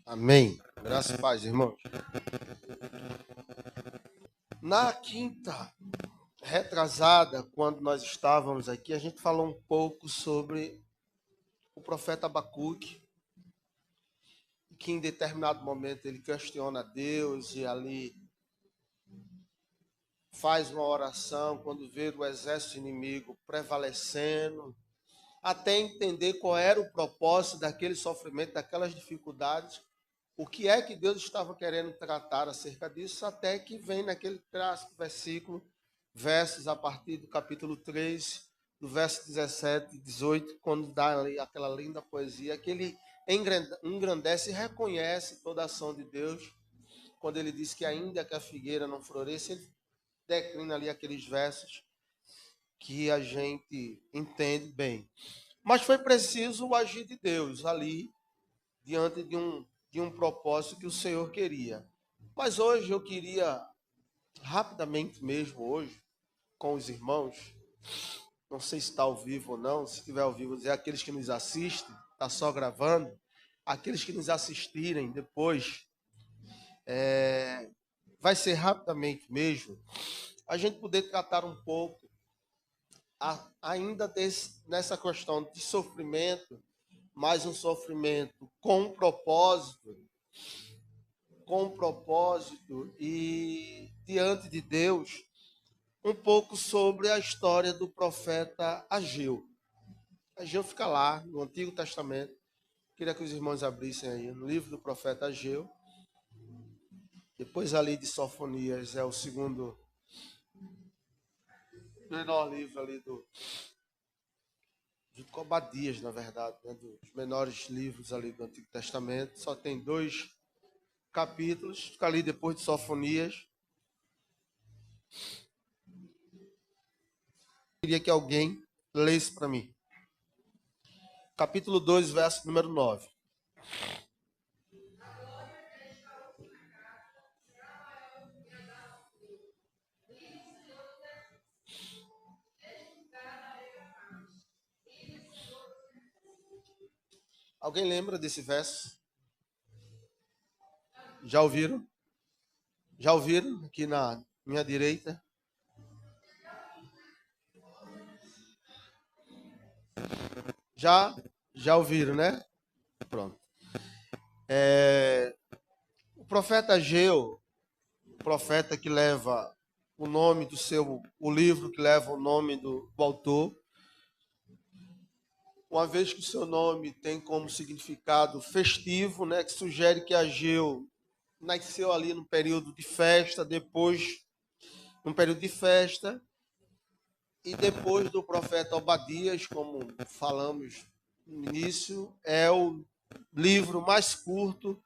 Amém. Graças e paz, irmãos. Na quinta retrasada, quando nós estávamos aqui, a gente falou um pouco sobre o profeta Abacuque, que em determinado momento ele questiona Deus e ali faz uma oração quando vê o exército inimigo prevalecendo, até entender qual era o propósito daquele sofrimento, daquelas dificuldades, o que é que Deus estava querendo tratar acerca disso, até que vem naquele clássico versículo, versos a partir do capítulo 3, do verso 17 e 18, quando dá ali aquela linda poesia, que ele engrandece e reconhece toda a ação de Deus, quando ele diz que ainda que a figueira não floresça, ele declina ali aqueles versos que a gente entende bem. Mas foi preciso o agir de Deus ali, diante de um propósito que o Senhor queria. Mas hoje eu queria, rapidamente mesmo hoje, com os irmãos, não sei se está ao vivo ou não, se estiver ao vivo, dizer aqueles que nos assistem, está só gravando, aqueles que nos assistirem depois, vai ser rapidamente mesmo, a gente poder tratar um pouco ainda nessa questão de sofrimento, mas um sofrimento com propósito e diante de Deus, um pouco sobre a história do profeta Ageu. Ageu fica lá no Antigo Testamento. Queria que os irmãos abrissem aí no livro do profeta Ageu. Depois ali de Sofonias é o segundo menor livro ali junto com Obadias, na verdade, né, dos menores livros ali do Antigo Testamento. Só tem 2 capítulos, fica ali depois de Sofonias. Queria que alguém lesse para mim. Capítulo 2, verso número 9. Alguém lembra desse verso? Já ouviram? Já ouviram aqui na minha direita? Já ouviram, né? Pronto. O profeta Ageu, o profeta que leva o nome o livro que leva o nome do autor, uma vez que o seu nome tem como significado festivo, né, que sugere que Ageu nasceu ali no período de festa, num período de festa, e depois do profeta Obadias, como falamos no início, é o livro mais curto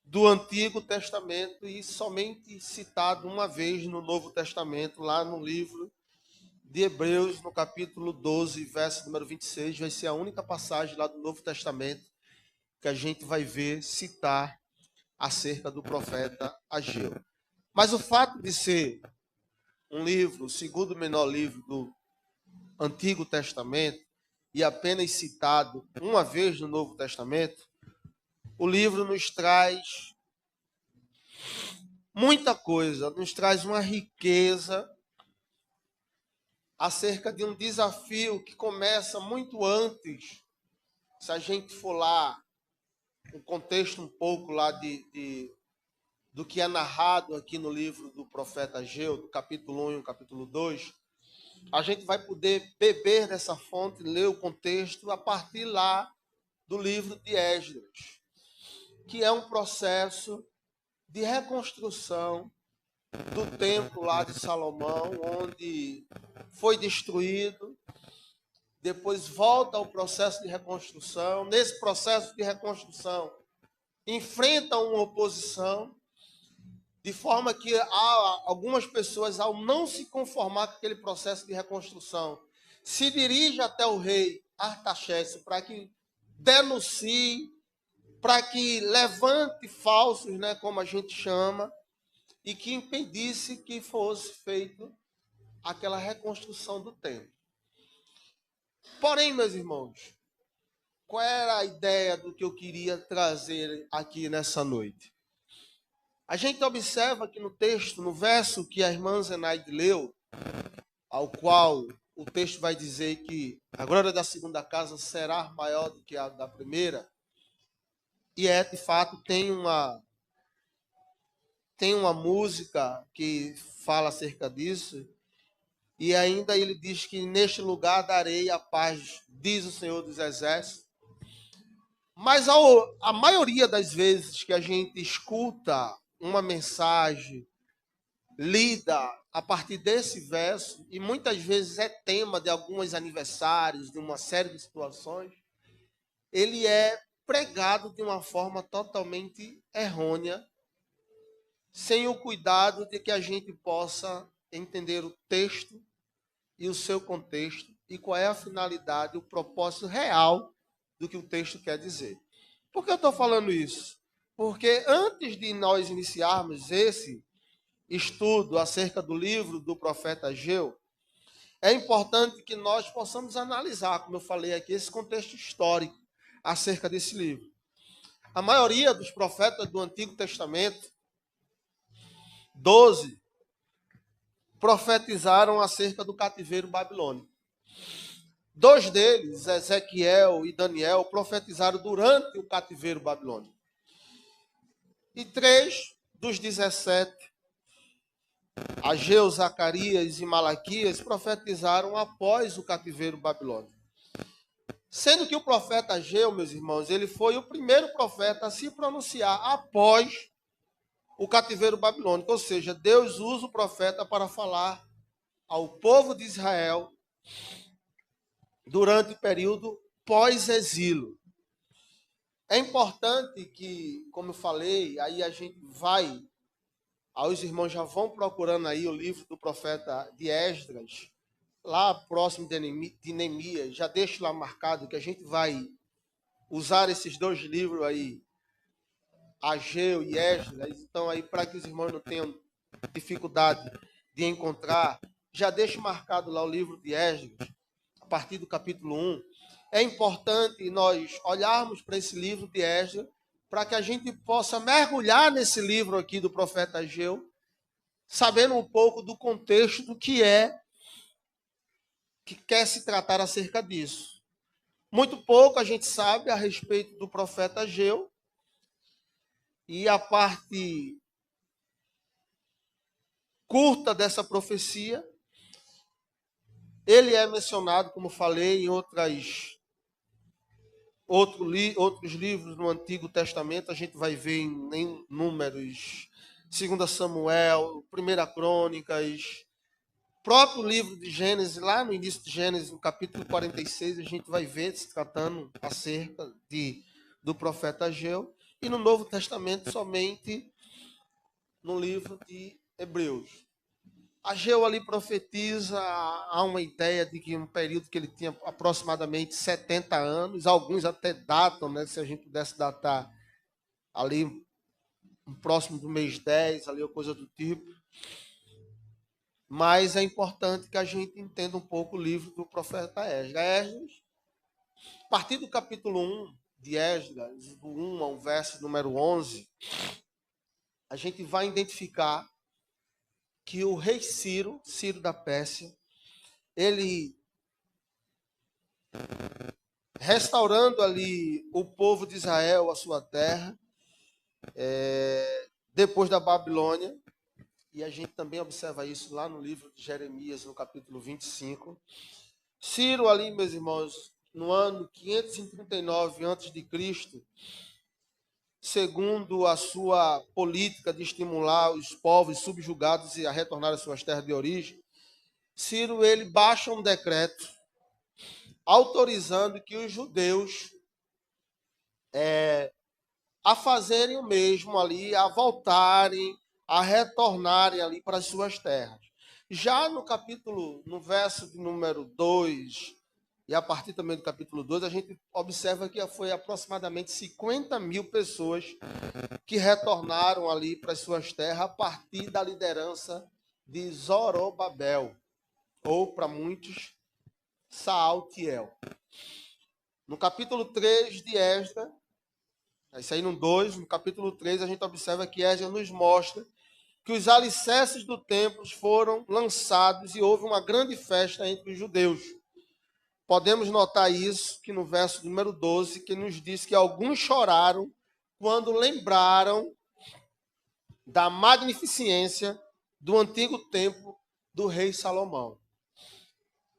do Antigo Testamento e somente citado uma vez no Novo Testamento, lá no livro de Hebreus, no capítulo 12, verso número 26, vai ser a única passagem lá do Novo Testamento que a gente vai ver citar acerca do profeta Ageu. Mas o fato de ser um livro, o segundo menor livro do Antigo Testamento, e apenas citado uma vez no Novo Testamento, o livro nos traz muita coisa, nos traz uma riqueza acerca de um desafio que começa muito antes. Se a gente for lá, um contexto um pouco lá do que é narrado aqui no livro do profeta Ageu, do capítulo 1 e o capítulo 2, a gente vai poder beber dessa fonte, ler o contexto a partir lá do livro de Esdras, que é um processo de reconstrução do templo lá de Salomão, onde foi destruído, depois volta ao processo de reconstrução. Nesse processo de reconstrução, enfrenta uma oposição, de forma que há algumas pessoas, ao não se conformar com aquele processo de reconstrução, se dirige até o rei Artaxerxes para que denuncie, para que levante falsos, né, como a gente chama, e que impedisse que fosse feita aquela reconstrução do templo. Porém, meus irmãos, qual era a ideia do que eu queria trazer aqui nessa noite? A gente observa que no texto, no verso que a irmã Zenaide leu, ao qual o texto vai dizer que a glória da segunda casa será maior do que a da primeira, e de fato, tem uma música que fala acerca disso, e ainda ele diz que neste lugar darei a paz, diz o Senhor dos Exércitos. Mas a maioria das vezes que a gente escuta uma mensagem lida a partir desse verso, e muitas vezes é tema de alguns aniversários, de uma série de situações, ele é pregado de uma forma totalmente errônea, sem o cuidado de que a gente possa entender o texto e o seu contexto e qual é a finalidade, o propósito real do que o texto quer dizer. Por que eu estou falando isso? Porque antes de nós iniciarmos esse estudo acerca do livro do profeta Ageu, é importante que nós possamos analisar, como eu falei aqui, esse contexto histórico acerca desse livro. A maioria dos profetas do Antigo Testamento, 12, profetizaram acerca do cativeiro babilônico. 2 deles, Ezequiel e Daniel, profetizaram durante o cativeiro babilônico. E 3 dos 17, Ageu, Zacarias e Malaquias, profetizaram após o cativeiro babilônico. Sendo que o profeta Ageu, meus irmãos, ele foi o primeiro profeta a se pronunciar após o cativeiro babilônico. Ou seja, Deus usa o profeta para falar ao povo de Israel durante o período pós-exílio. É importante que, como eu falei, aí a gente vai, os irmãos já vão procurando aí o livro do profeta de Esdras, lá próximo de Neemias, já deixo lá marcado que a gente vai usar esses 2 livros aí, Ageu e Esdras, então aí para que os irmãos não tenham dificuldade de encontrar, já deixo marcado lá o livro de Esdras, a partir do capítulo 1. É importante nós olharmos para esse livro de Esdras, para que a gente possa mergulhar nesse livro aqui do profeta Ageu, sabendo um pouco do contexto do que quer se tratar acerca disso. Muito pouco a gente sabe a respeito do profeta Ageu, e a parte curta dessa profecia, ele é mencionado, como falei, em outros livros no Antigo Testamento. A gente vai ver em Números, 2 Samuel, 1 Crônicas, próprio livro de Gênesis, lá no início de Gênesis, no capítulo 46, a gente vai ver se tratando acerca do profeta Ageu, e no Novo Testamento somente no livro de Hebreus. Ageu ali profetiza, há uma ideia de que um período que ele tinha aproximadamente 70 anos, alguns até datam, né, se a gente pudesse datar ali próximo do mês 10, ali ou coisa do tipo. Mas é importante que a gente entenda um pouco o livro do profeta Esdras. A partir do capítulo 1 de Esdras, do 1 ao verso número 11, a gente vai identificar que o rei Ciro da Pérsia, ele restaurando ali o povo de Israel, a sua terra, depois da Babilônia, e a gente também observa isso lá no livro de Jeremias, no capítulo 25. Ciro ali, meus irmãos, no ano 539 a.C., segundo a sua política de estimular os povos subjugados a retornar às suas terras de origem, Ciro ele baixa um decreto autorizando que os judeus a fazerem o mesmo ali, a voltarem, a retornarem ali para as suas terras. Já no verso de número 2, e a partir também do capítulo 2, a gente observa que foi aproximadamente 50 mil pessoas que retornaram ali para as suas terras a partir da liderança de Zorobabel, ou para muitos, Saltiel. No capítulo 3 de Esdras, isso aí no 2, no capítulo 3, a gente observa que Esdras nos mostra que os alicerces do templo foram lançados e houve uma grande festa entre os judeus. Podemos notar isso que no verso número 12, que nos diz que alguns choraram quando lembraram da magnificência do antigo templo do rei Salomão.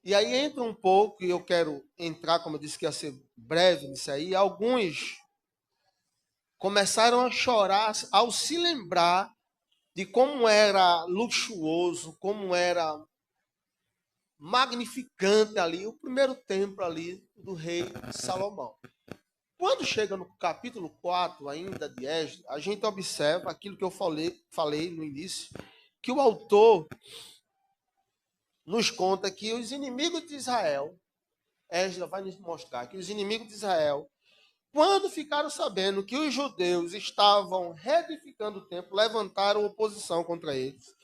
E aí entra um pouco, e eu quero entrar, como eu disse que ia ser breve nisso aí, alguns começaram a chorar ao se lembrar de como era luxuoso, como era magnificante ali, o primeiro templo ali do rei Salomão. Quando chega no capítulo 4 ainda de Esdras, a gente observa aquilo que eu falei no início, que o autor nos conta que os inimigos de Israel, Esdras vai nos mostrar que os inimigos de Israel, quando ficaram sabendo que os judeus estavam reedificando o templo, levantaram oposição contra eles.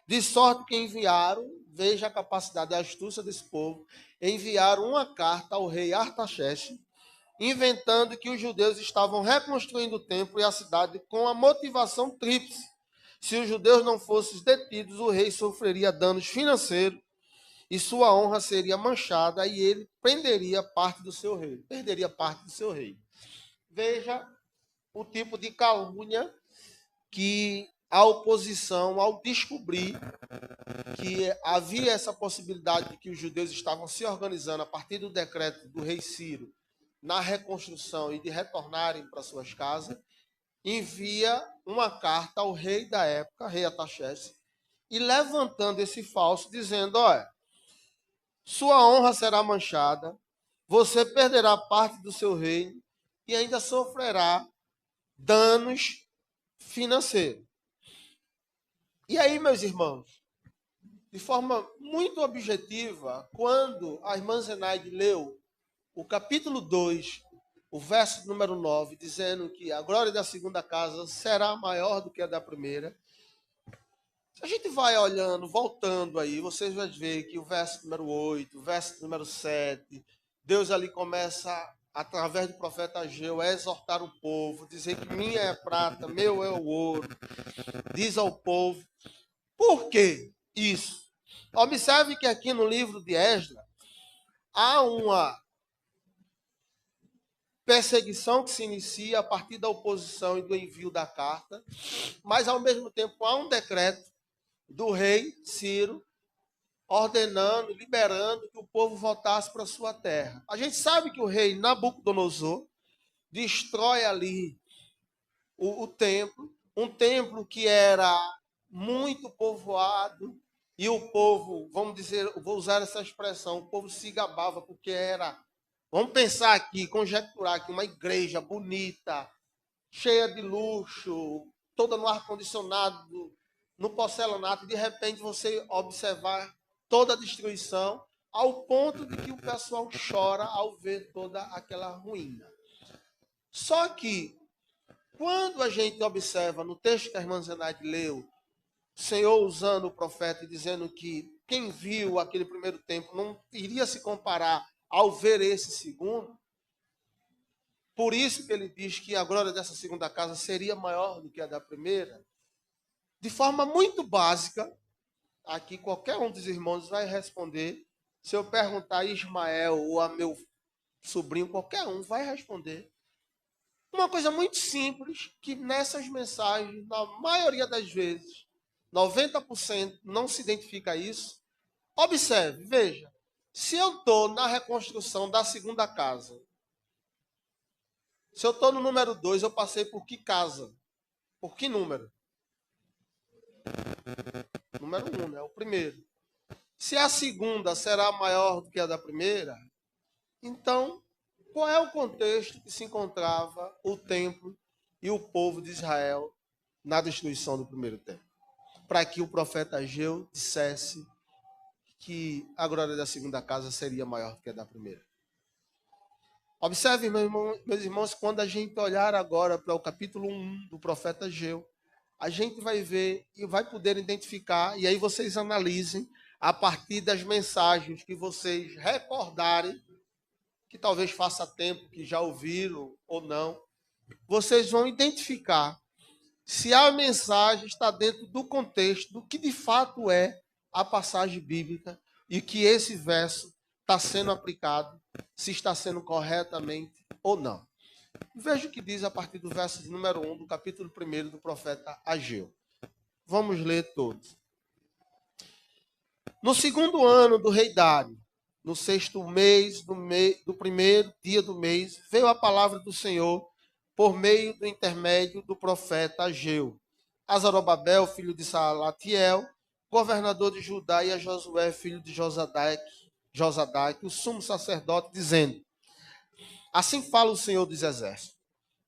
De sorte que enviaram, veja a capacidade e a astúcia desse povo, enviaram uma carta ao rei Artaxerxes, inventando que os judeus estavam reconstruindo o templo e a cidade com a motivação tríplice. Se os judeus não fossem detidos, o rei sofreria danos financeiros e sua honra seria manchada e ele perderia parte do seu rei. Veja o tipo de calúnia que a oposição, ao descobrir que havia essa possibilidade de que os judeus estavam se organizando a partir do decreto do rei Ciro na reconstrução e de retornarem para suas casas, envia uma carta ao rei da época, rei Artaxerxes, e levantando esse falso, dizendo, olha, sua honra será manchada, você perderá parte do seu reino e ainda sofrerá danos financeiros. E aí, meus irmãos, de forma muito objetiva, quando a irmã Zenaide leu o capítulo 2, o verso número 9, dizendo que a glória da segunda casa será maior do que a da primeira, se a gente vai olhando, voltando aí, vocês vão ver que o verso número 8, o verso número 7, Deus ali começa, através do profeta Ageu, a exortar o povo, dizer que minha é a prata, meu é o ouro, diz ao povo. Por que isso? Observe que aqui no livro de Esdras há uma perseguição que se inicia a partir da oposição e do envio da carta, mas ao mesmo tempo há um decreto do rei Ciro ordenando, liberando que o povo voltasse para sua terra. A gente sabe que o rei Nabucodonosor destrói ali o templo, um templo que era muito povoado, e o povo, vamos dizer, vou usar essa expressão, o povo se gabava porque era, vamos pensar aqui, conjecturar aqui, uma igreja bonita, cheia de luxo, toda no ar-condicionado, no porcelanato, de repente você observar toda a destruição, ao ponto de que o pessoal chora ao ver toda aquela ruína. Só que, quando a gente observa no texto que a irmã Zenaide leu, o Senhor usando o profeta e dizendo que quem viu aquele primeiro templo não iria se comparar ao ver esse segundo, por isso que ele diz que a glória dessa segunda casa seria maior do que a da primeira. De forma muito básica, aqui qualquer um dos irmãos vai responder. Se eu perguntar a Ismael ou a meu sobrinho, qualquer um vai responder. Uma coisa muito simples, que nessas mensagens, na maioria das vezes, 90% não se identifica isso. Observe, veja, se eu estou na reconstrução da segunda casa, se eu estou no número 2, eu passei por que casa? Por que número? Número 1, né? O primeiro. Se a segunda será maior do que a da primeira, então, qual é o contexto que se encontrava o templo e o povo de Israel na destruição do primeiro templo? Para que o profeta Ageu dissesse que a glória da segunda casa seria maior do que a da primeira. Observe, meus irmãos, quando a gente olhar agora para o capítulo 1 do profeta Ageu, a gente vai ver e vai poder identificar, e aí vocês analisem, a partir das mensagens que vocês recordarem, que talvez faça tempo que já ouviram ou não, vocês vão identificar se a mensagem está dentro do contexto do que de fato é a passagem bíblica e que esse verso está sendo aplicado, se está sendo corretamente ou não. Veja o que diz a partir do verso de número 1 do capítulo 1 do profeta Ageu. Vamos ler todos. No segundo ano do rei Dário, no sexto mês do primeiro dia do mês, veio a palavra do Senhor por meio do intermédio do profeta Ageu, a Zorobabel, filho de Salatiel, governador de Judá, e a Josué, filho de Josadaque, o sumo sacerdote, dizendo: assim fala o Senhor dos Exércitos.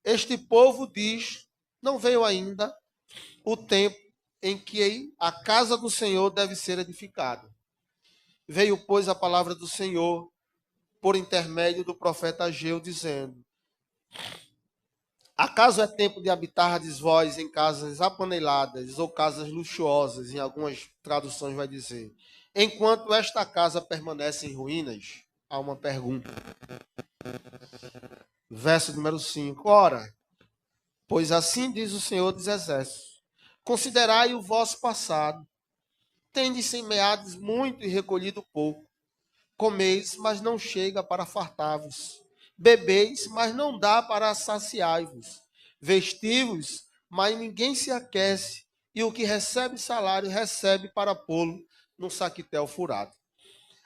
Este povo diz: não veio ainda o tempo em que a casa do Senhor deve ser edificada. Veio, pois, a palavra do Senhor por intermédio do profeta Ageu, dizendo: acaso é tempo de habitardes vós em casas apaneladas ou casas luxuosas, em algumas traduções vai dizer, enquanto esta casa permanece em ruínas? Há uma pergunta. Verso número 5. Ora, pois assim diz o Senhor dos Exércitos: considerai o vosso passado, tendes semeado muito e recolhido pouco. Comeis, mas não chega para fartar-vos. Bebeis, mas não dá para saciar-vos. Vestivos, mas ninguém se aquece. E o que recebe salário, recebe para pô-lo num saquitel furado.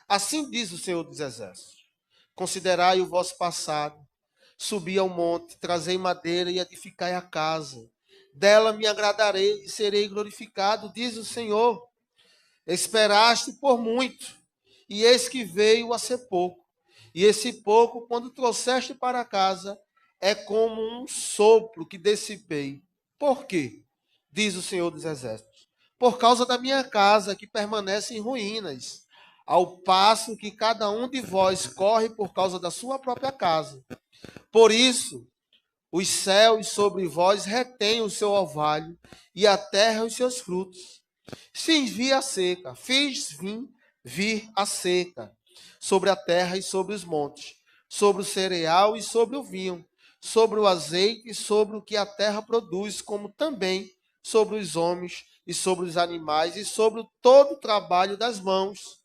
Assim diz o Senhor dos Exércitos: considerai o vosso passado. Subi ao monte, trazei madeira e edificai a casa. Dela me agradarei e serei glorificado, diz o Senhor. Esperaste por muito, e eis que veio a ser pouco. E esse pouco, quando trouxeste para casa, é como um sopro que dissipei. Por quê? Diz o Senhor dos Exércitos. Por causa da minha casa, que permanece em ruínas, ao passo que cada um de vós corre por causa da sua própria casa. Por isso, os céus sobre vós retêm o seu orvalho, e a terra os seus frutos. Fiz vir a seca, vir a seca sobre a terra e sobre os montes, sobre o cereal e sobre o vinho, sobre o azeite e sobre o que a terra produz, como também sobre os homens e sobre os animais e sobre todo o trabalho das mãos.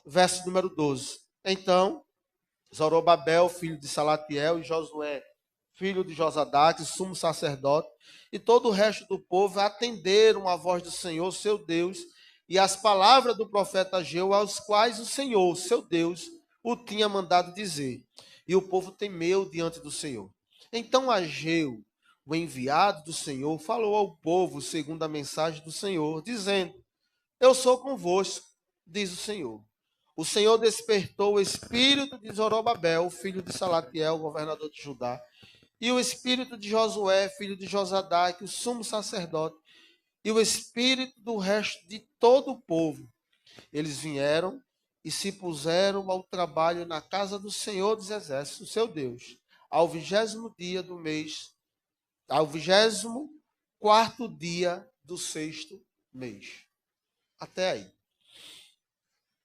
Verso número 12. Então, Zorobabel, filho de Salatiel, e Josué, filho de Josadaque, sumo sacerdote, e todo o resto do povo atenderam a voz do Senhor, seu Deus, e as palavras do profeta Ageu, aos quais o Senhor, seu Deus, o tinha mandado dizer. E o povo temeu diante do Senhor. Então Ageu, o enviado do Senhor, falou ao povo segundo a mensagem do Senhor, dizendo: eu sou convosco, diz o Senhor. O Senhor despertou o espírito de Zorobabel, filho de Salatiel, governador de Judá, e o espírito de Josué, filho de Josadaque, o sumo sacerdote, e o espírito do resto de todo o povo. Eles vieram e se puseram ao trabalho na casa do Senhor dos Exércitos, seu Deus, ao 20º dia do mês, ao 24º dia do 6º mês. Até aí.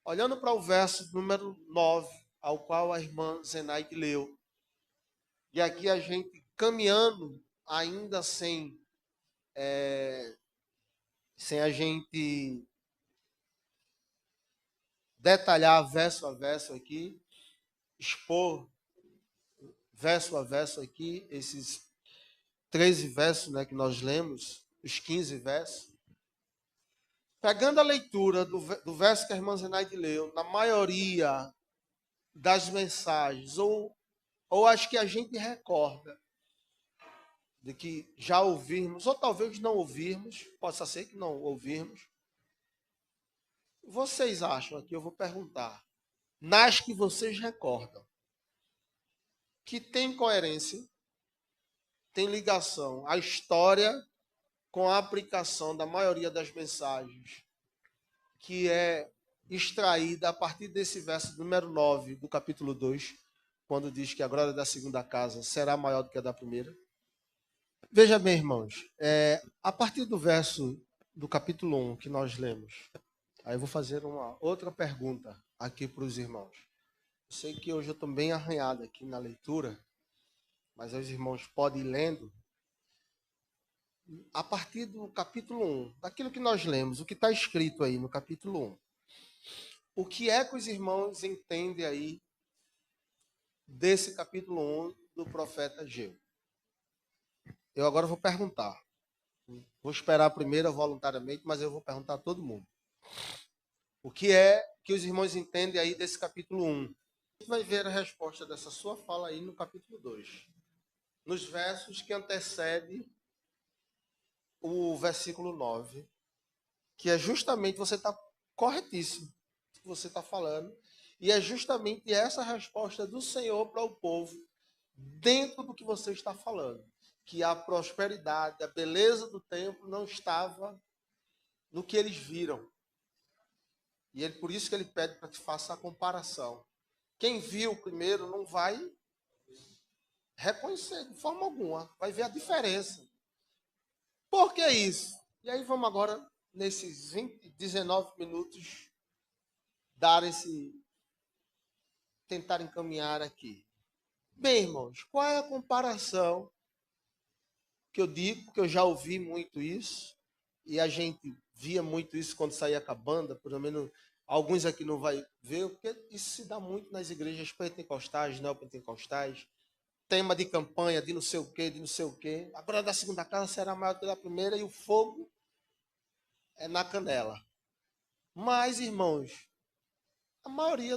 Olhando para o verso número 9, ao qual a irmã Zenaide leu, e aqui a gente caminhando ainda sem a gente detalhar verso a verso aqui, expor verso a verso aqui, esses 13 versos, né, que nós lemos, os 15 versos. Pegando a leitura do verso que a irmã Zenaide leu, na maioria das mensagens, ou acho que a gente recorda, de que já ouvirmos, ou talvez não ouvirmos, possa ser que não ouvirmos. Vocês acham, aqui eu vou perguntar, nas que vocês recordam, que tem coerência, tem ligação, a história com a aplicação da maioria das mensagens, que é extraída a partir desse verso número 9 do capítulo 2, quando diz que a glória da segunda casa será maior do que a da primeira? Veja bem, irmãos, a partir do verso do capítulo 1 que nós lemos, aí eu vou fazer uma outra pergunta aqui para os irmãos. Eu sei que hoje eu estou bem arranhado aqui na leitura, mas os irmãos podem ir lendo. A partir do capítulo 1, daquilo que nós lemos, o que está escrito aí no capítulo 1. O que é que os irmãos entendem aí desse capítulo 1 do profeta Ageu? Eu agora vou perguntar. Vou esperar primeiro voluntariamente, mas eu vou perguntar a todo mundo. O que é que os irmãos entendem aí desse capítulo 1? A gente vai ver a resposta dessa sua fala aí no capítulo 2. Nos versos que antecedem o versículo 9, que é justamente, você está corretíssimo o que você está falando, e é justamente essa resposta do Senhor para o povo, dentro do que você está falando, que a prosperidade, a beleza do templo não estava no que eles viram. E por isso que ele pede para que faça a comparação. Quem viu primeiro não vai reconhecer de forma alguma, vai ver a diferença. Por que isso? E aí vamos agora, nesses 19 minutos, tentar encaminhar aqui. Bem, irmãos, qual é a comparação que eu digo, porque eu já ouvi muito isso, e a gente via muito isso quando saía com a banda, pelo menos alguns aqui não vai ver, porque isso se dá muito nas igrejas pentecostais, neopentecostais, tema de campanha, de não sei o quê, de não sei o quê. A glória da segunda casa será maior do que a primeira, e o fogo é na canela. Mas, irmãos, a maioria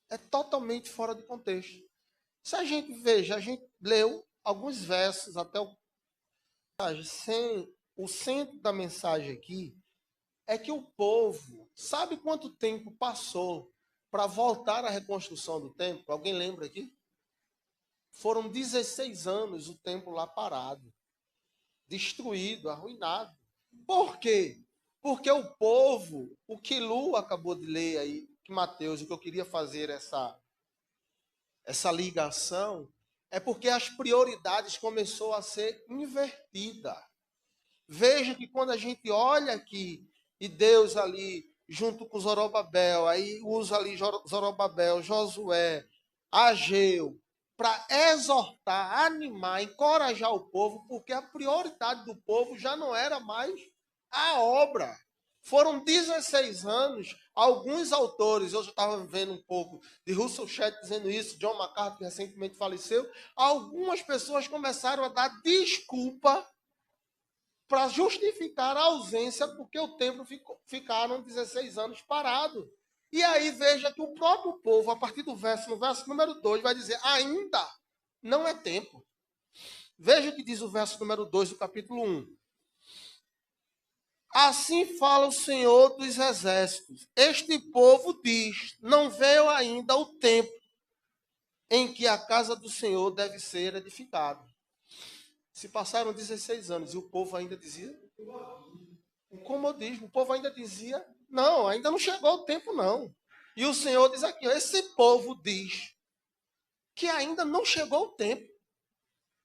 é totalmente fora de contexto. Se a gente veja, a gente leu alguns versos até o centro da mensagem aqui é que o povo, sabe quanto tempo passou para voltar à reconstrução do templo? Alguém lembra aqui? Foram 16 anos o templo lá parado, destruído, arruinado. Por quê? Porque o povo, o que Lu acabou de ler aí, que Mateus, o que eu queria fazer essa ligação, é porque as prioridades começou a ser invertida. Veja que quando a gente olha aqui, e Deus ali, junto com Zorobabel, aí usa ali Zorobabel, Josué, Ageu, para exortar, animar, encorajar o povo, porque a prioridade do povo já não era mais a obra. Foram 16 anos, alguns autores, eu já estava vendo um pouco de Russell Shedd dizendo isso, John MacArthur, que recentemente faleceu, algumas pessoas começaram a dar desculpa para justificar a ausência, porque o templo ficaram 16 anos parado. E aí veja que o próprio povo, a partir no verso número 2, vai dizer, ainda não é tempo. Veja o que diz o verso número 2 do capítulo 1. Assim fala o Senhor dos Exércitos. Este povo diz, não veio ainda o tempo em que a casa do Senhor deve ser edificada. Se passaram 16 anos e o povo ainda dizia, o comodismo, o povo ainda dizia, não, ainda não chegou o tempo não. E o Senhor diz aqui, ó, esse povo diz que ainda não chegou o tempo.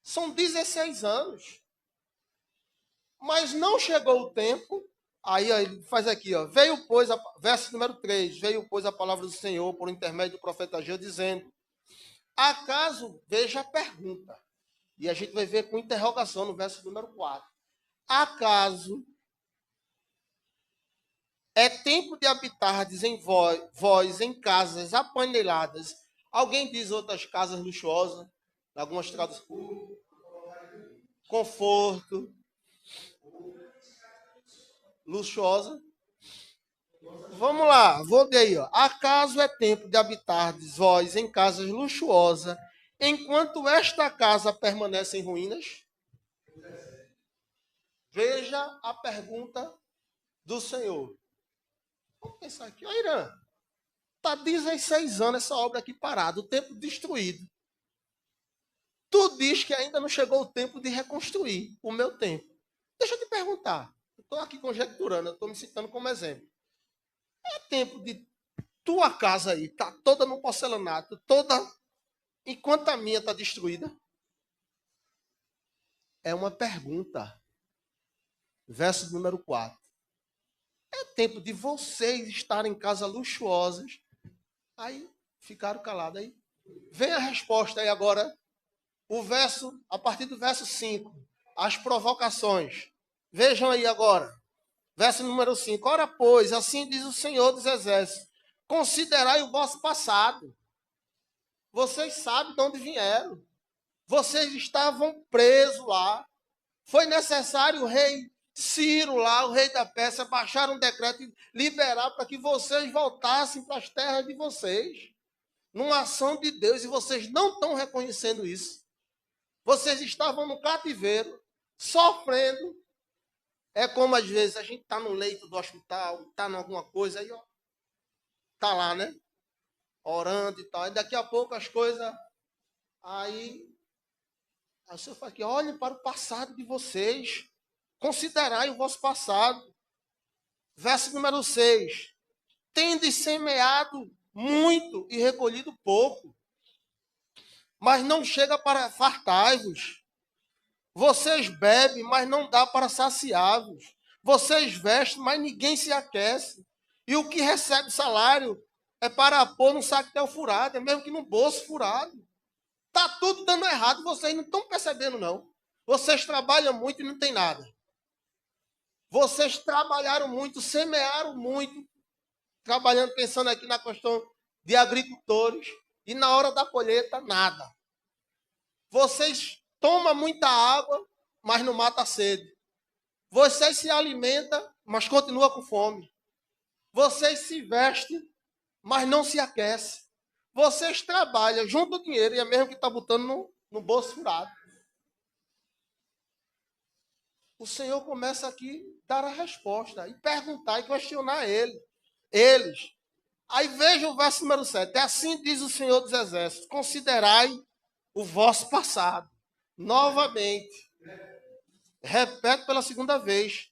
São 16 anos. Mas não chegou o tempo. Aí ele faz aqui, ó, veio pois, verso número 3, veio pois a palavra do Senhor por intermédio do profeta Ageu dizendo, acaso, veja a pergunta, e a gente vai ver com interrogação no verso número 4, acaso é tempo de habitardes em vós em casas apaneladas. Alguém diz outras casas luxuosas, algumas traduções, conforto, luxuosa. Vamos lá, vou ver aí. Ó. Acaso é tempo de habitardes vós em casas luxuosas, enquanto esta casa permanece em ruínas? Veja a pergunta do Senhor. Vamos pensar aqui, ó, Irã. Está 16 anos essa obra aqui parada, o templo destruído. Tu diz que ainda não chegou o tempo de reconstruir o meu templo. Deixa eu te perguntar. Eu estou aqui conjecturando, eu estou me citando como exemplo. É tempo de tua casa aí, tá toda no porcelanato, toda, enquanto a minha está destruída? É uma pergunta. Verso número 4. É tempo de vocês estarem em casas luxuosas. Aí Ficaram calados. Aí vem a resposta aí agora, a partir do verso 5, as provocações. Vejam aí agora, verso número 5. Ora, pois, assim diz o Senhor dos Exércitos, considerai o vosso passado. Vocês sabem de onde vieram. Vocês estavam presos lá. Foi necessário o rei Ciro lá, o rei da Pérsia, baixar um decreto e liberar para que vocês voltassem para as terras de vocês. Numa ação de Deus, e vocês não estão reconhecendo isso. Vocês estavam no cativeiro, sofrendo. É como às vezes a gente está no leito do hospital, está em alguma coisa, aí está lá, né? Orando e tal. E daqui a pouco as coisas. Aí o Senhor fala aqui: olhem para o passado de vocês. Considerai o vosso passado. Verso número 6. Tendes semeado muito e recolhido pouco, mas não chega para fartar-vos. Vocês bebem, mas não dá para saciar-vos. Vocês vestem, mas ninguém se aquece. E o que recebe salário é para pôr no saquetel furado, é mesmo que no bolso furado. Está tudo dando errado, vocês não estão percebendo, não. Vocês trabalham muito e não tem nada. Vocês trabalharam muito, semearam muito, trabalhando, pensando aqui na questão de agricultores, e na hora da colheita, nada. Vocês tomam muita água, mas não mata a sede. Vocês se alimentam, mas continuam com fome. Vocês se vestem, mas não se aquecem. Vocês trabalham, juntam o dinheiro, e é mesmo que está botando no bolso furado. O Senhor começa aqui a dar a resposta, e perguntar, e questionar eles. Aí veja o verso número 7. Assim diz o Senhor dos Exércitos: considerai o vosso passado. Novamente, repete pela segunda vez: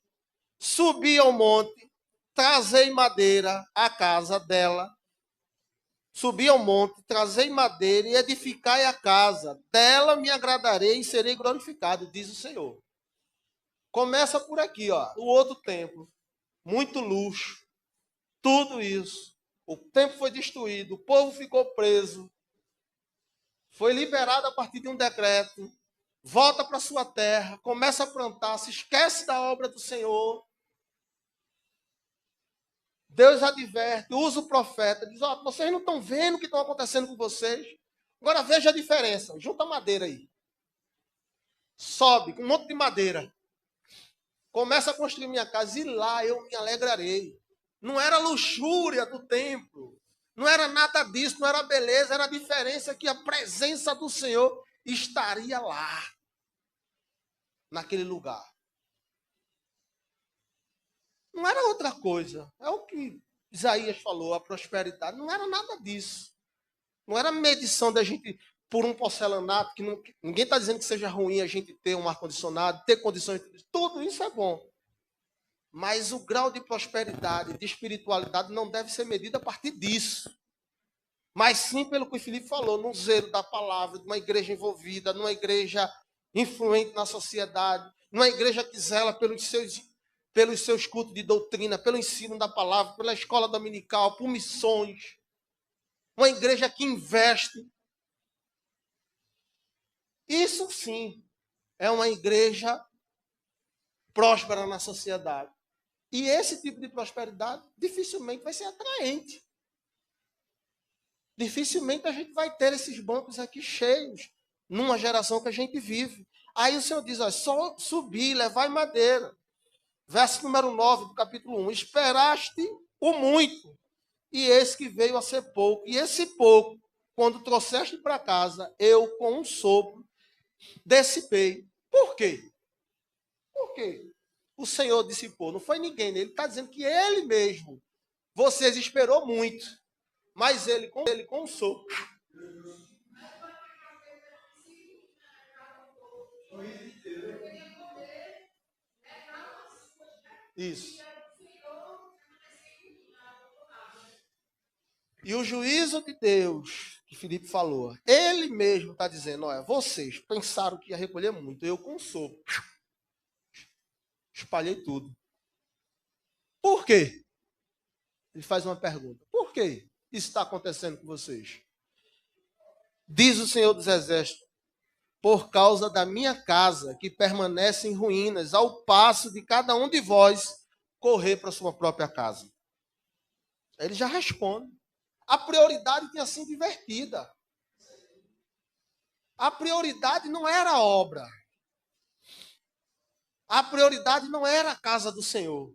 subi ao monte, trazei madeira à casa dela. Subi ao monte, trazei madeira e edificai a casa. Dela me agradarei e serei glorificado, diz o Senhor. Começa por aqui, ó, o outro templo. Muito luxo, tudo isso. O templo foi destruído, o povo ficou preso. Foi liberado a partir de um decreto. Volta para sua terra, começa a plantar, se esquece da obra do Senhor. Deus adverte, usa o profeta, diz: ó, vocês não estão vendo o que está acontecendo com vocês? Agora veja a diferença, junta madeira aí. Sobe com um monte de madeira. Começa a construir minha casa e lá eu me alegrarei. Não era luxúria do templo, não era nada disso, não era beleza, era a diferença que a presença do Senhor estaria lá, naquele lugar. Não era outra coisa. É o que Isaías falou, a prosperidade. Não era nada disso. Não era medição da gente por um porcelanato, que não, ninguém está dizendo que seja ruim a gente ter um ar-condicionado, ter condições, tudo isso é bom. Mas o grau de prosperidade, de espiritualidade, não deve ser medido a partir disso. Mas sim pelo que o Filipe falou, no zelo da palavra, de uma igreja envolvida, numa igreja influente na sociedade, numa igreja que zela pelos seus cultos de doutrina, pelo ensino da palavra, pela escola dominical, por missões. Uma igreja que investe. Isso sim é uma igreja próspera na sociedade. E esse tipo de prosperidade dificilmente vai ser atraente. Dificilmente a gente vai ter esses bancos aqui cheios numa geração que a gente vive. Aí o Senhor diz: ó, só subir, levai madeira. Verso número 9 do capítulo 1. Esperaste o muito, e eis que veio a ser pouco. E esse pouco, quando trouxeste para casa, eu com um sopro dissipei. Por quê? Por quê? O Senhor dissipou. Não foi ninguém. Ele está dizendo que ele mesmo. Vocês esperou muito, mas ele com um sopro. Isso. E o juízo de Deus, que Filipe falou, ele mesmo está dizendo: olha, vocês pensaram que ia recolher muito, eu com sopro espalhei tudo. Por quê? Ele faz uma pergunta: por quê? isso está acontecendo com vocês. Diz o Senhor dos Exércitos: por causa da minha casa, que permanece em ruínas, ao passo de cada um de vós correr para a sua própria casa. Aí ele já responde. A prioridade tinha sido invertida. A prioridade não era a obra. A prioridade não era a casa do Senhor.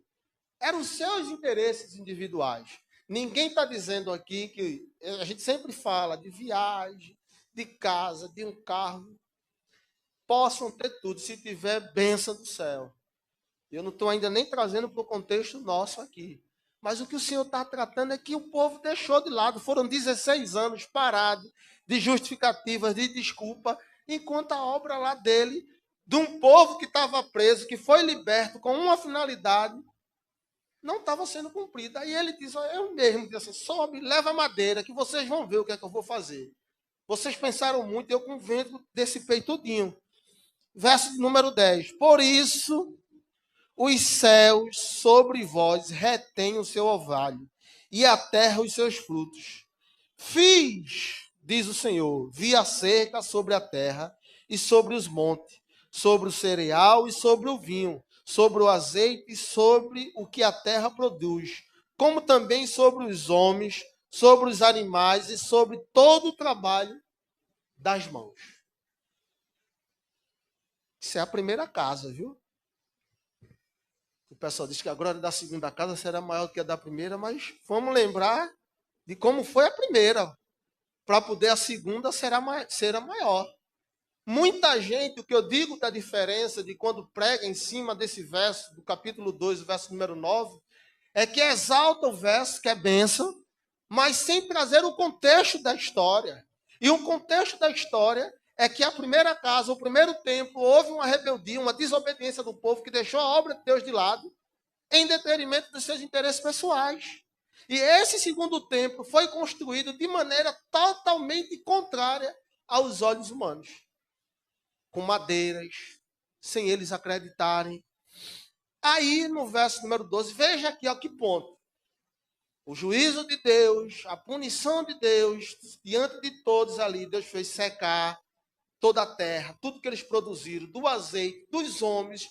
Eram os seus interesses individuais. Ninguém está dizendo aqui que a gente sempre fala de viagem, de casa, de um carro. Possam ter tudo, se tiver bênção do céu. Eu não estou ainda nem trazendo para o contexto nosso aqui. Mas o que o Senhor está tratando é que o povo deixou de lado. Foram 16 anos parados de justificativas, de desculpa, enquanto a obra lá dele, de um povo que estava preso, que foi liberto com uma finalidade, não estava sendo cumprida. Aí ele diz, eu mesmo, diz assim, sobe, leva madeira, que vocês vão ver o que é que eu vou fazer. Vocês pensaram muito, eu com o vento dissipei tudinho. Verso número 10. Por isso, os céus sobre vós retêm o seu orvalho, e a terra os seus frutos. Fiz, diz o Senhor, vi a cerca sobre a terra e sobre os montes, sobre o cereal e sobre o vinho, sobre o azeite e sobre o que a terra produz, como também sobre os homens, sobre os animais e sobre todo o trabalho das mãos. Isso é a primeira casa, viu? O pessoal diz que a glória da segunda casa será maior do que a da primeira, mas vamos lembrar de como foi a primeira, para poder a segunda será maior. Muita gente, o que eu digo da diferença de quando prega em cima desse verso, do capítulo 2, o verso número 9, é que exalta o verso, que é bênção, mas sem trazer o contexto da história. E o contexto da história é que a primeira casa, o primeiro templo, houve uma rebeldia, uma desobediência do povo que deixou a obra de Deus de lado em detrimento dos seus interesses pessoais. E esse segundo templo foi construído de maneira totalmente contrária aos olhos humanos. Com madeiras, sem eles acreditarem. Aí, no verso número 12, veja aqui a que ponto. O juízo de Deus, a punição de Deus, diante de todos ali, Deus fez secar toda a terra, tudo que eles produziram, do azeite, dos homens,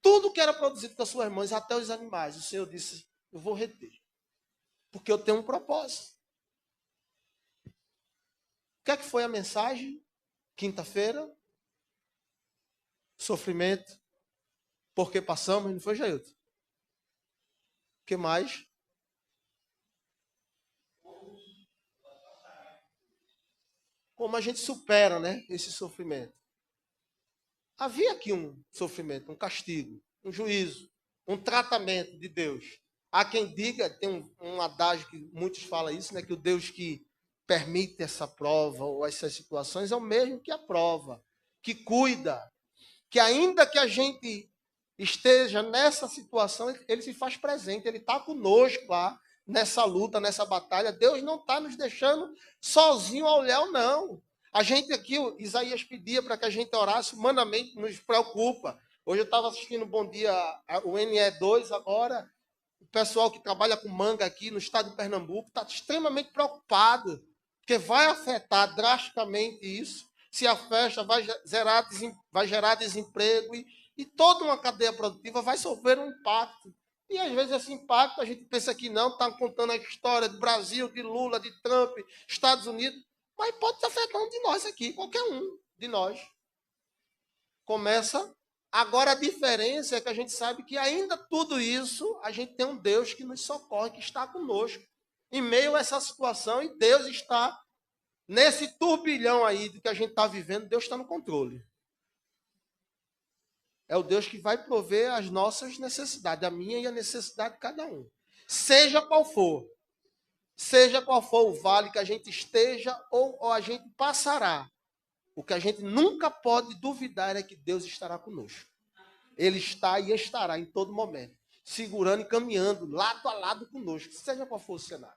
tudo que era produzido com as suas mãos, até os animais. O Senhor disse, eu vou reter, porque eu tenho um propósito. O que é que foi a mensagem? Quinta-feira, sofrimento, porque passamos, não foi, Jailton? O que mais? Como a gente supera, né, esse sofrimento? Havia aqui um sofrimento, um castigo, um juízo, um tratamento de Deus. Há quem diga, tem um adágio que muitos falam isso, né, que o Deus que permite essa prova ou essas situações é o mesmo que aprova, que cuida, que ainda que a gente esteja nessa situação, ele se faz presente, ele está conosco lá, nessa luta, nessa batalha. Deus não está nos deixando sozinho ao léu, não. A gente aqui, o Isaías pedia para que a gente orasse, humanamente nos preocupa. Hoje eu estava assistindo Bom Dia, o NE2 agora, o pessoal que trabalha com manga aqui no estado de Pernambuco está extremamente preocupado, porque vai afetar drasticamente isso. Se a festa vai gerar desemprego e toda uma cadeia produtiva vai sofrer um impacto. E às vezes esse impacto a gente pensa que não, está contando a história do Brasil, de Lula, de Trump, Estados Unidos, mas pode afetar um de nós aqui, qualquer um de nós. Começa. Agora a diferença é que a gente sabe que ainda tudo isso, a gente tem um Deus que nos socorre, que está conosco. Em meio a essa situação, e Deus está nesse turbilhão aí do que a gente está vivendo, Deus está no controle. É o Deus que vai prover as nossas necessidades, a minha e a necessidade de cada um. Seja qual for o vale que a gente esteja ou a gente passará, o que a gente nunca pode duvidar é que Deus estará conosco. Ele está e estará em todo momento, segurando e caminhando lado a lado conosco, seja qual for o cenário.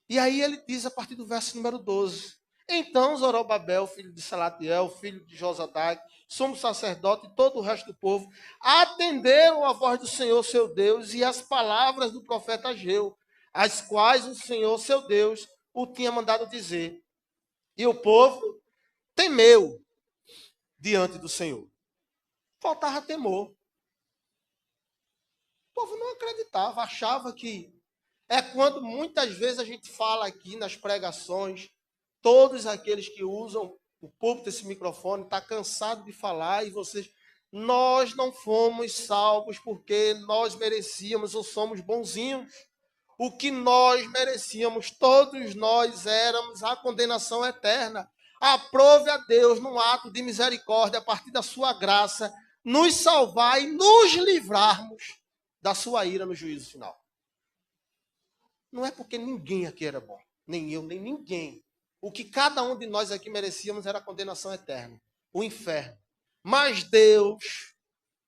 E aí ele diz a partir do verso número 12. Então Zorobabel, filho de Salatiel, filho de Josadac, sumo sacerdote e todo o resto do povo, atenderam a voz do Senhor, seu Deus, e as palavras do profeta Ageu, as quais o Senhor, seu Deus, o tinha mandado dizer. E o povo temeu diante do Senhor. Faltava temor. O povo não acreditava, achava que... É quando muitas vezes a gente fala aqui nas pregações, todos aqueles que usam o púlpito, esse microfone, está cansado de falar e vocês... Nós não fomos salvos porque nós merecíamos ou somos bonzinhos. O que nós merecíamos, todos nós éramos a condenação eterna. Aprove a Deus, num ato de misericórdia, a partir da sua graça, nos salvar e nos livrarmos da sua ira no juízo final. Não é porque ninguém aqui era bom, nem eu, nem ninguém. O que cada um de nós aqui merecíamos era a condenação eterna, o inferno. Mas Deus,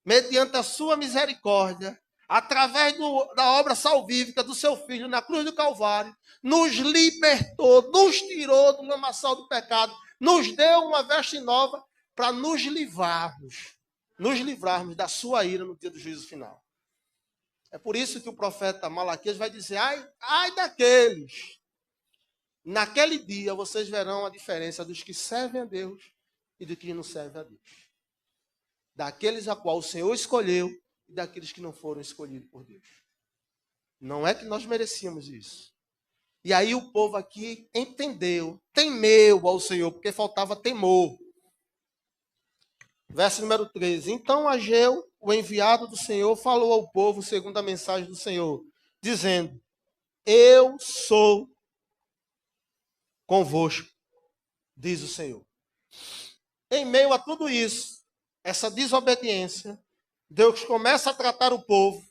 mediante a sua misericórdia, através da obra salvífica do seu Filho na cruz do Calvário, nos libertou, nos tirou do lamaçal do pecado, nos deu uma veste nova para nos livrarmos da sua ira no dia do juízo final. É por isso que o profeta Malaquias vai dizer, ai daqueles. Naquele dia vocês verão a diferença dos que servem a Deus e dos que não servem a Deus. Daqueles a qual o Senhor escolheu e daqueles que não foram escolhidos por Deus. Não é que nós merecíamos isso. E aí o povo aqui entendeu, temeu ao Senhor, porque faltava temor. Verso número 13. Então Ageu, o enviado do Senhor, falou ao povo segundo a mensagem do Senhor, dizendo, eu sou convosco, diz o Senhor. Em meio a tudo isso, essa desobediência, Deus começa a tratar o povo,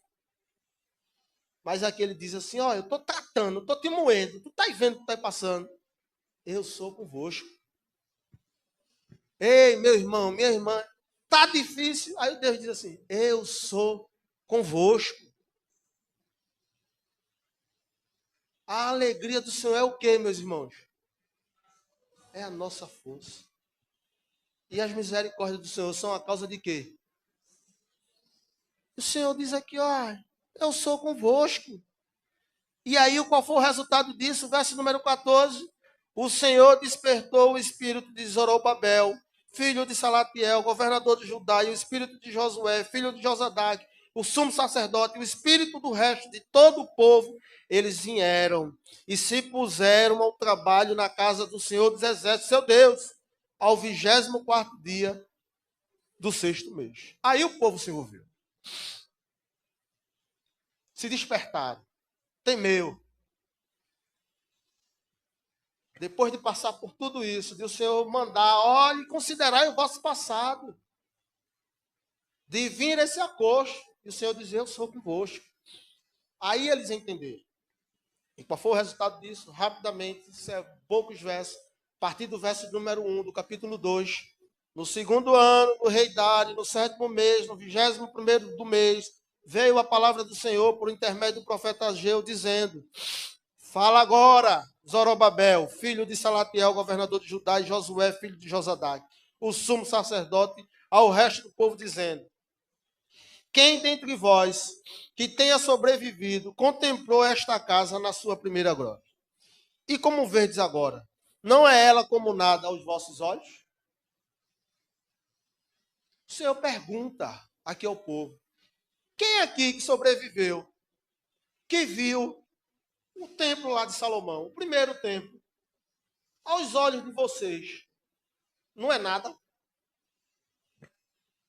mas aqui ele diz assim, eu estou tratando, estou te moendo, tu estás vendo o que está passando? Eu sou convosco. Ei, meu irmão, minha irmã, está difícil? Aí Deus diz assim, eu sou convosco. A alegria do Senhor é o quê, meus irmãos? É a nossa força. E as misericórdias do Senhor são a causa de quê? O Senhor diz aqui, eu sou convosco. E aí, qual foi o resultado disso? Verso número 14. O Senhor despertou o espírito de Zorobabel, filho de Salatiel, governador de Judá, e o espírito de Josué, filho de Josadaque, o sumo sacerdote, e o espírito do resto de todo o povo. Eles vieram e se puseram ao trabalho na casa do Senhor dos Exércitos, seu Deus, ao 24º dia do 6º mês. Aí o povo se envolveu. Se despertaram. Temeu. Depois de passar por tudo isso, de o Senhor mandar, olhe, considerai o vosso passado. De vir esse acosto. E o Senhor diz, eu sou convosco. Aí eles entenderam. E qual foi o resultado disso? Rapidamente, poucos versos. A partir do verso número 1 do capítulo 2. No 2º ano do rei Dário, no 7º mês, no 21º do mês, veio a palavra do Senhor por intermédio do profeta Ageu, dizendo, fala agora, Zorobabel, filho de Salatiel, governador de Judá, e Josué, filho de Josadaque, o sumo sacerdote, ao resto do povo, dizendo, quem dentre vós que tenha sobrevivido contemplou esta casa na sua primeira glória? E como verdes agora, não é ela como nada aos vossos olhos? O Senhor pergunta aqui ao povo, quem aqui que sobreviveu, que viu o templo lá de Salomão, o primeiro templo, aos olhos de vocês, não é nada?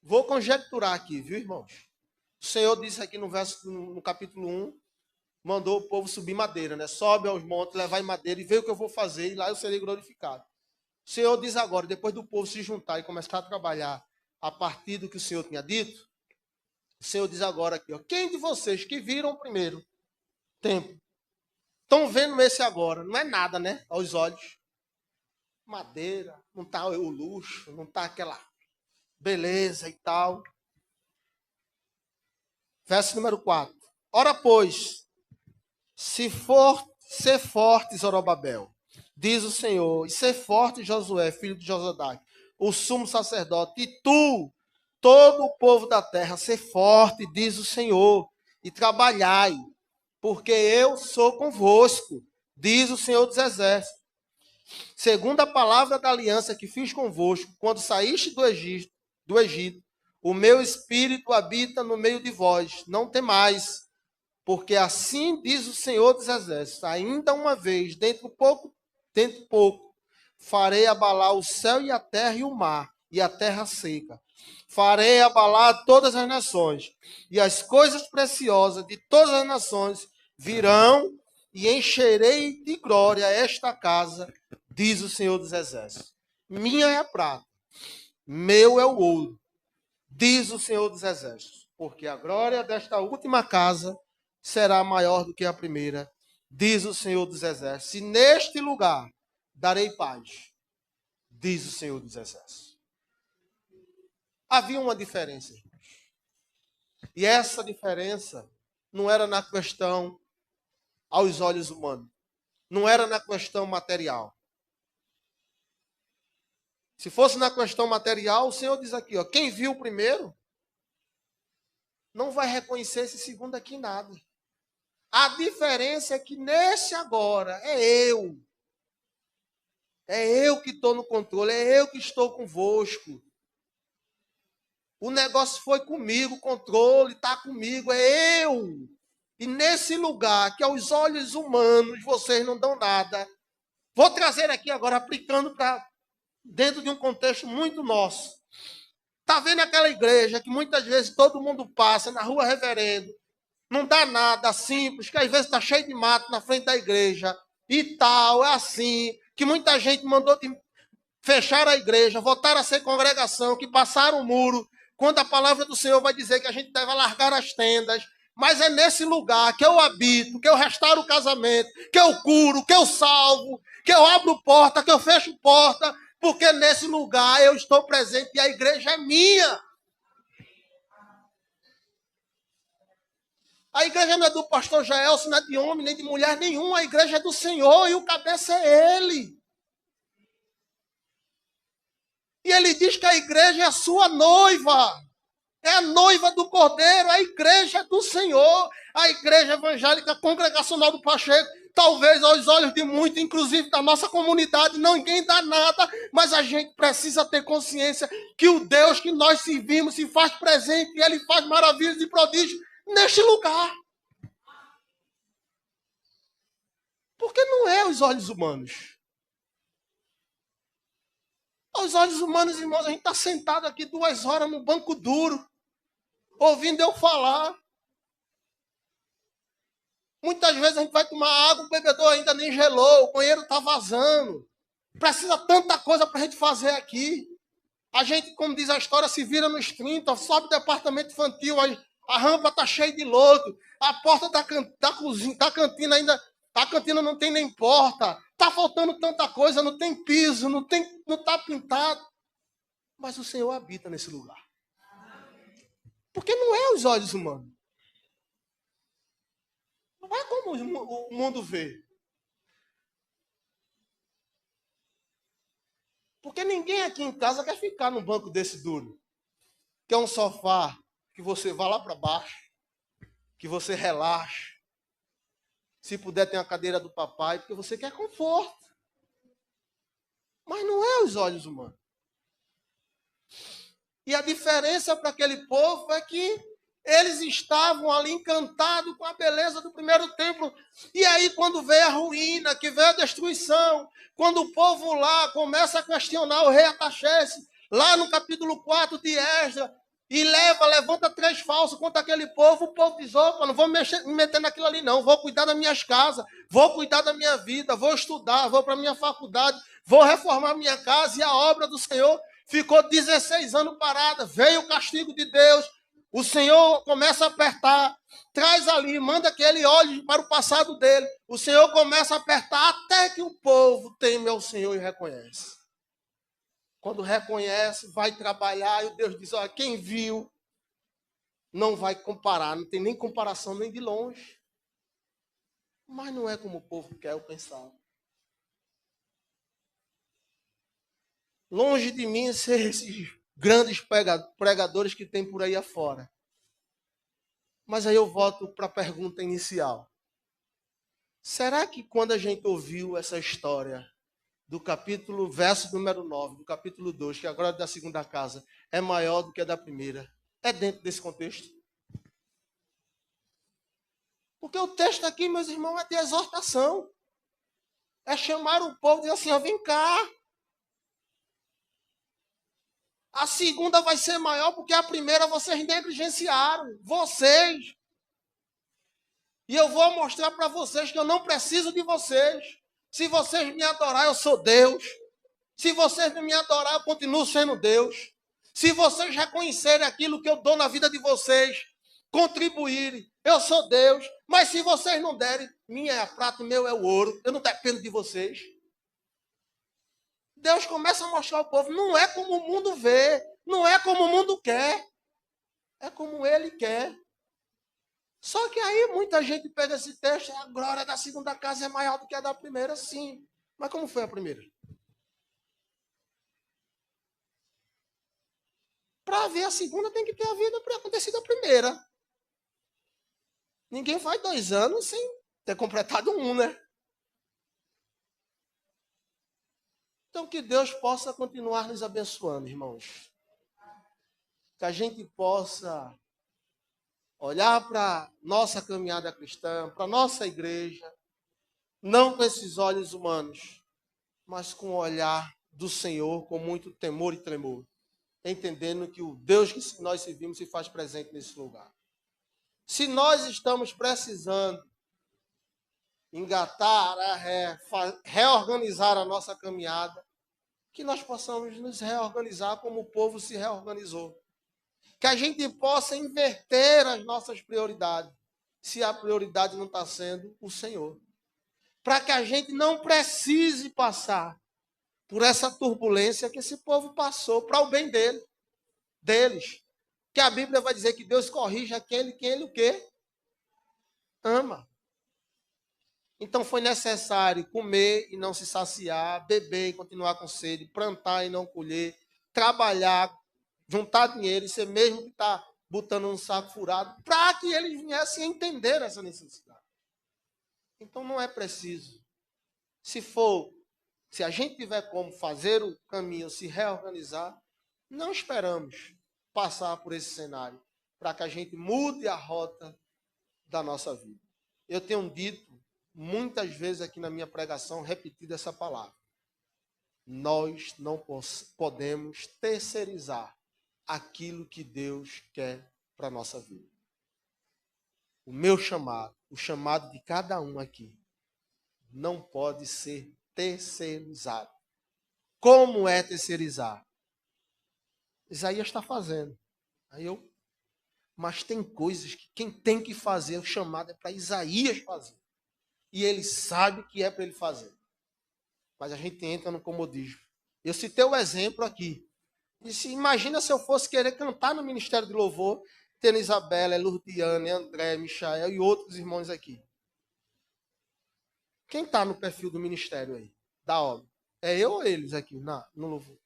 Vou conjecturar aqui, viu, irmãos? O Senhor disse aqui no capítulo 1, mandou o povo subir madeira, né? Sobe aos montes, levai madeira e vê o que eu vou fazer e lá eu serei glorificado. O Senhor diz agora, depois do povo se juntar e começar a trabalhar a partir do que o Senhor tinha dito, o Senhor diz agora aqui, quem de vocês que viram o primeiro templo, estão vendo esse agora? Não é nada, né? Aos olhos. Madeira, não está o luxo, não está aquela beleza e tal. Verso número 4. Ora, pois, se for ser forte, Zorobabel, diz o Senhor, e ser forte, Josué, filho de Josadaque, o sumo sacerdote, e tu, todo o povo da terra, ser forte, diz o Senhor, e trabalhai, porque eu sou convosco, diz o Senhor dos Exércitos. Segundo a palavra da aliança que fiz convosco, quando saíste do Egito, o meu espírito habita no meio de vós. Não temais, porque assim diz o Senhor dos Exércitos: ainda uma vez, dentro pouco, farei abalar o céu e a terra e o mar, e a terra seca. Farei abalar todas as nações, e as coisas preciosas de todas as nações virão, e encherei de glória esta casa, diz o Senhor dos Exércitos. Minha é a prata, meu é o ouro, diz o Senhor dos Exércitos, porque a glória desta última casa será maior do que a primeira, diz o Senhor dos Exércitos. E neste lugar darei paz, diz o Senhor dos Exércitos. Havia uma diferença, irmãos. E essa diferença não era na questão aos olhos humanos. Não era na questão material. Se fosse na questão material, o Senhor diz aqui, ó, quem viu o primeiro não vai reconhecer esse segundo aqui em nada. A diferença é que nesse agora é eu. É eu que estou no controle, é eu que estou convosco. O negócio foi comigo, o controle está comigo, é eu. E nesse lugar que aos olhos humanos vocês não dão nada, vou trazer aqui agora, aplicando para dentro de um contexto muito nosso. Está vendo aquela igreja que muitas vezes todo mundo passa na rua Reverendo, não dá nada, simples, que às vezes está cheio de mato na frente da igreja e tal, é assim, que muita gente mandou fechar a igreja, voltar a ser congregação, que passaram o muro, quando a palavra do Senhor vai dizer que a gente deve largar as tendas, mas é nesse lugar que eu habito, que eu restauro o casamento, que eu curo, que eu salvo, que eu abro porta, que eu fecho porta, porque nesse lugar eu estou presente e a igreja é minha. A igreja não é do pastor Jaelson, não é de homem, nem de mulher nenhuma, a igreja é do Senhor e o cabeça é Ele. E ele diz que a igreja é a sua noiva. É a noiva do Cordeiro, a igreja é do Senhor. A igreja evangélica congregacional do Pacheco, talvez aos olhos de muitos, inclusive da nossa comunidade, ninguém dá nada, mas a gente precisa ter consciência que o Deus que nós servimos se faz presente e Ele faz maravilhas e prodígios neste lugar. Porque não é aos olhos humanos. Aos olhos humanos, irmãos, a gente está sentado aqui 2 horas no banco duro, ouvindo eu falar. Muitas vezes a gente vai tomar água, o bebedor ainda nem gelou, o banheiro está vazando. Precisa tanta coisa para a gente fazer aqui. A gente, como diz a história, se vira nos 30, sobe o departamento infantil, a rampa está cheia de lodo, a porta da cantina ainda, a cantina não tem nem porta, está faltando tanta coisa, não tem piso, não está pintado. Mas o Senhor habita nesse lugar. Porque não é os olhos humanos. Não é como o mundo vê. Porque ninguém aqui em casa quer ficar num banco desse duro. Que é um sofá que você vá lá para baixo, que você relaxe. Se puder, tem a cadeira do papai, porque você quer conforto. Mas não é os olhos humanos. E a diferença para aquele povo é que eles estavam ali encantados com a beleza do primeiro templo. E aí, quando veio a ruína, que veio a destruição, quando o povo lá começa a questionar o rei Ataxerxes, lá no capítulo 4 de Esdras, e levanta 3 falsos contra aquele povo, o povo diz, opa, não vou me meter naquilo ali não, vou cuidar das minhas casas, vou cuidar da minha vida, vou estudar, vou para a minha faculdade, vou reformar minha casa, e a obra do Senhor ficou 16 anos parada, veio o castigo de Deus, o Senhor começa a apertar, traz ali, manda que ele olhe para o passado dele, o Senhor começa a apertar até que o povo teme ao Senhor e reconhece. Quando reconhece, vai trabalhar, e Deus diz, olha, quem viu não vai comparar, não tem nem comparação nem de longe. Mas não é como o povo quer ou pensar. Longe de mim ser esses grandes pregadores que tem por aí afora. Mas aí eu volto para a pergunta inicial. Será que quando a gente ouviu essa história do capítulo, verso número 9, do capítulo 2, que agora é da segunda casa, é maior do que a da primeira? É dentro desse contexto? Porque o texto aqui, meus irmãos, é de exortação. É chamar o povo e dizer assim, ó, vem cá. A segunda vai ser maior porque a primeira vocês negligenciaram. Vocês. E eu vou mostrar para vocês que eu não preciso de vocês. Se vocês me adorar, eu sou Deus. Se vocês não me adorar, eu continuo sendo Deus. Se vocês reconhecerem aquilo que eu dou na vida de vocês, contribuírem, eu sou Deus. Mas se vocês não derem, minha é a prata, meu é o ouro. Eu não dependo de vocês. Deus começa a mostrar ao povo, não é como o mundo vê, não é como o mundo quer, é como ele quer. Só que aí muita gente pega esse texto, a glória da segunda casa é maior do que a da primeira, sim. Mas como foi a primeira? Para ver a segunda tem que ter acontecido a primeira. Ninguém faz 2 anos sem ter completado um, né? Então que Deus possa continuar nos abençoando, irmãos. Que a gente possa olhar para nossa caminhada cristã, para nossa igreja, não com esses olhos humanos, mas com o olhar do Senhor, com muito temor e tremor, entendendo que o Deus que nós servimos se faz presente nesse lugar. Se nós estamos precisando engatar, reorganizar a nossa caminhada, que nós possamos nos reorganizar como o povo se reorganizou. Que a gente possa inverter as nossas prioridades, se a prioridade não está sendo o Senhor. Para que a gente não precise passar por essa turbulência que esse povo passou, para o bem deles. Que a Bíblia vai dizer que Deus corrige aquele que ele o quê? Ama. Então foi necessário comer e não se saciar, beber e continuar com sede, plantar e não colher, trabalhar, juntar dinheiro e ser mesmo que está botando um saco furado, para que eles viessem a entender essa necessidade. Então não é preciso. Se a gente tiver como fazer o caminho, se reorganizar, não esperamos passar por esse cenário para que a gente mude a rota da nossa vida. Eu tenho dito muitas vezes aqui na minha pregação, repetido essa palavra. Nós não podemos terceirizar aquilo que Deus quer para a nossa vida. O meu chamado, o chamado de cada um aqui, não pode ser terceirizado. Como é terceirizar? Isaías está fazendo. Mas tem coisas que quem tem que fazer, o chamado é para Isaías fazer. E ele sabe que é para ele fazer. Mas a gente entra no comodismo. Eu citei o exemplo aqui. Disse, imagina se eu fosse querer cantar no Ministério de Louvor, tendo Isabela, Lourdiane, André, Michael e outros irmãos aqui. Quem está no perfil do ministério aí? Da obra? É eu ou eles aqui no louvor?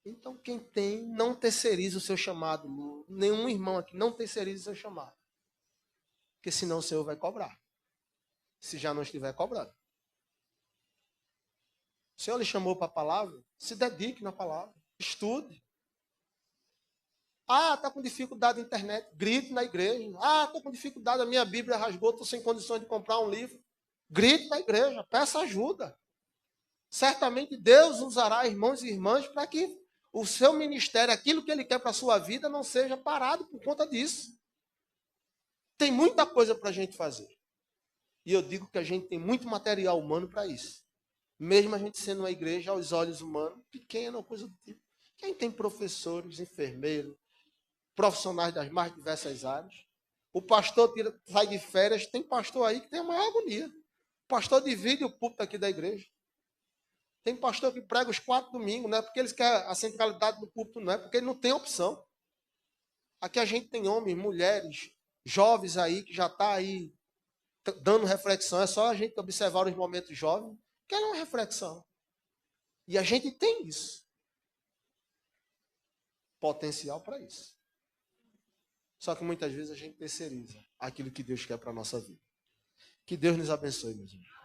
Então, quem tem, não terceiriza o seu chamado. Nenhum irmão aqui não terceiriza o seu chamado. Porque senão o Senhor vai cobrar. Se já não estiver cobrando. O Senhor lhe chamou para a palavra, se dedique na palavra. Estude. Ah, está com dificuldade na internet. Grite na igreja. Ah, estou com dificuldade, a minha Bíblia rasgou, estou sem condições de comprar um livro. Grite na igreja, peça ajuda. Certamente Deus usará irmãos e irmãs para que o seu ministério, aquilo que Ele quer para a sua vida, não seja parado por conta disso. Tem muita coisa para a gente fazer. E eu digo que a gente tem muito material humano para isso. Mesmo a gente sendo uma igreja aos olhos humanos, pequena ou coisa do tipo. Quem tem professores, enfermeiros, profissionais das mais diversas áreas. O pastor sai de férias, tem pastor aí que tem a maior agonia. O pastor divide o púlpito aqui da igreja. Tem pastor que prega os 4 domingos, não é porque eles querem a centralidade do púlpito, não é porque ele não tem opção. Aqui a gente tem homens, mulheres, jovens aí, que já está aí dando reflexão. É só a gente observar os momentos jovens, que é uma reflexão. E a gente tem isso. Potencial para isso. Só que muitas vezes a gente terceiriza aquilo que Deus quer para a nossa vida. Que Deus nos abençoe, meus irmãos.